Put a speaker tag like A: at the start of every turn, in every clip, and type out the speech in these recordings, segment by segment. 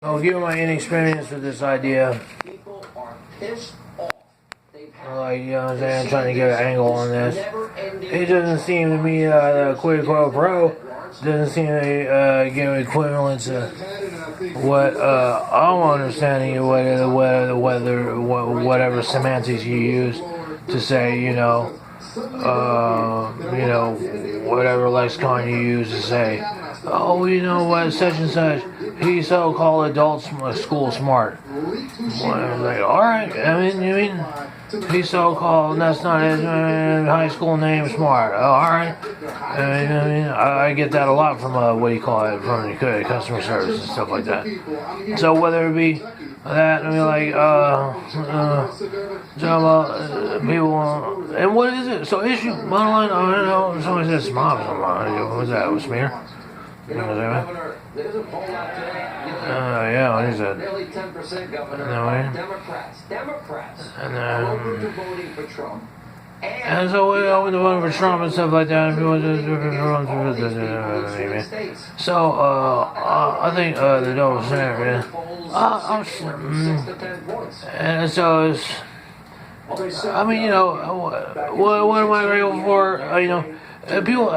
A: I'll give my inexperience with this idea.
B: People are pissed off.
A: Like, you know what I'm saying? I'm trying to get an angle on this. It doesn't seem to me the quid pro quo doesn't seem to give equivalent to what I'm understanding of whatever semantics you use to say, whatever lexicon you use to say, oh, you know what, such and such, he's so-called adult school smart. Well, like, all right, I mean, he's so-called, and that's not his high school name, smart. Oh, all right. I get that a lot from from the customer service and stuff like that. So whether it be that, people, and what is it? So issue, bottom line, I don't know, somebody said smog, what was that, was smear? You know what I'm saying?
B: There's a poll out today.
A: Yeah, what is that?
B: Nearly 10%, Governor.
A: No way.
B: Democrats
A: And
B: are open to voting for Trump.
A: And so we went to vote for Trump and stuff like that. So I think the double standard. And so it's. I mean, what am I grateful for? People.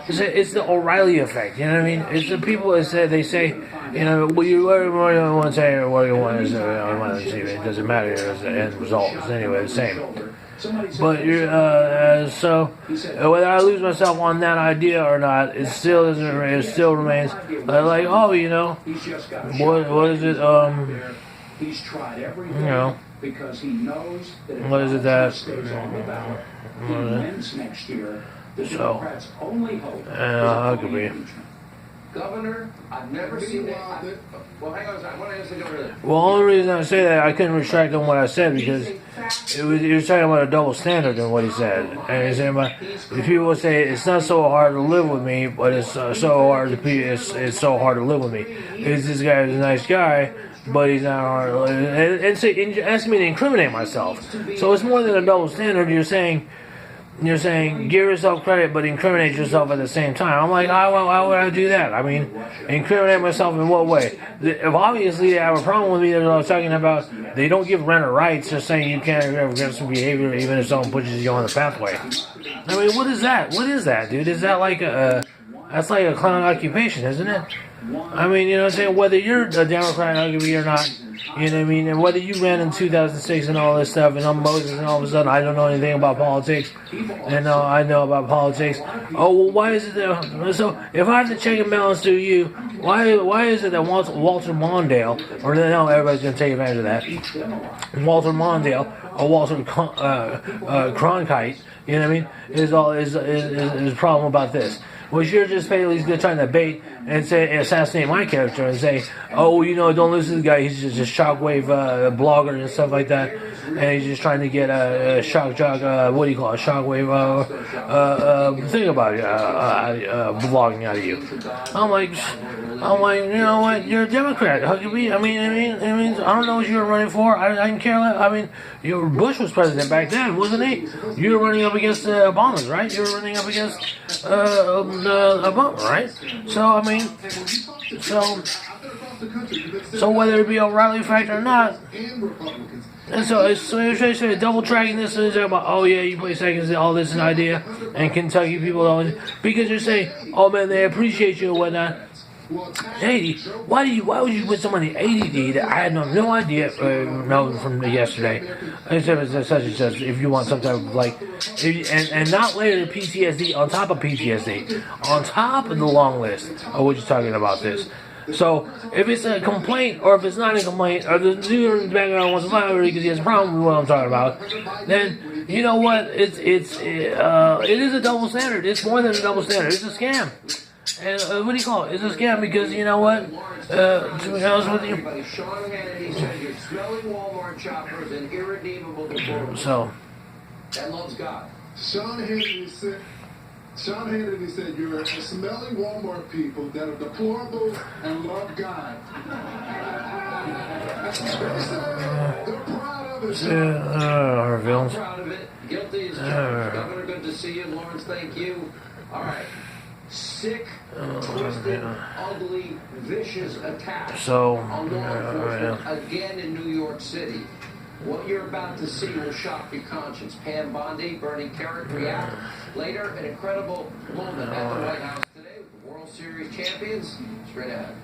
A: It's the O'Reilly effect, you know what I mean? It's the people that say, what do you want to say, or what do you want to say, it doesn't matter, it's the end result, it's anyway the same. But so whether I lose myself on that idea or not, it still remains like, oh, what is it,
C: he's tried everything because he knows that
A: what is it that
C: stays on the ballot, he wins next year. The Democrats' only hope
A: how could be.
B: Governor, I've never seen it. Well, hang on a second. What did I say over there?
A: Well, the only reason I say that, I couldn't retract on what I said because he was talking about a double standard in what he said. And he's saying the people would say it's not so hard to live with me, but it's so hard to live with me. This guy is a nice guy, but he's not hard. And asking me to incriminate myself. So it's more than a double standard. You're saying give yourself credit, but incriminate yourself at the same time. I'm like, why would I do that? I mean, incriminate myself in what way? If obviously they have a problem with me, that I was talking about, they don't give renter rights, just saying you can't have aggressive behavior even if someone pushes you on the pathway. I mean, what is that? What is that, dude? Is that like that's like a clown occupation, isn't it? I mean, you know what I'm saying? Whether you're a Democrat or not, you know what I mean? And whether you ran in 2006 and all this stuff, and I'm Moses, and all of a sudden I don't know anything about politics, and I know about politics. Oh, well, why is it that? So if I have to check and balance through you, why is it that Walter Mondale, or no, everybody's going to take advantage of that, Walter Mondale, or Walter Cronkite, you know what I mean, is a problem about this? Was you're just basically trying to bait and assassinate my character and say, oh, don't listen to the guy, he's just a shockwave blogger and stuff like that, and he's just trying to get a shock jock, what do you call it, shockwave thing about it, blogging out of you. I'm like, you know what, you're a Democrat. How can we? I mean, I don't know what you were running for. I didn't care. I mean, Bush was president back then, wasn't he? You were running up against Obama, right? You were running up against Obama, right? So I mean, so whether it be O'Reilly effect or not, and so you're trying to say double tracking this and about, oh yeah, you play seconds, all this an idea, and Kentucky people don't, because you're saying, oh man, they appreciate you and whatnot. 80. Why would you put somebody 80D that I had no idea from yesterday? I said it's such and such. If you want some type of and not later PTSD on top of PTSD, on top of the long list of what you're talking about this. So if it's a complaint or if it's not a complaint or the dude in the background wants to fight over it because he has a problem with what I'm talking about, then you know what? It is a double standard. It's more than a double standard. It's a scam. And what do you call it? It's a scam because you know what? To be honest with you.
B: Sean Hannity said you're smelling Walmart shoppers and irredeemable deplorable.
A: So.
B: That loves God.
D: Sean Hannity said you're a smelly Walmart people that are deplorable and love God. They're proud of it.
A: Our villains.
B: Proud of it. Guilty as charged. Governor, good to see you. Lawrence, thank you. All right. sick, twisted, ugly, vicious attack
A: So,
B: on law enforcement again in New York City. What you're about to see will shock your conscience. Pam Bondi, Bernie Kerik react. Later, an incredible moment at the White House today with the World Series champions. Straight ahead.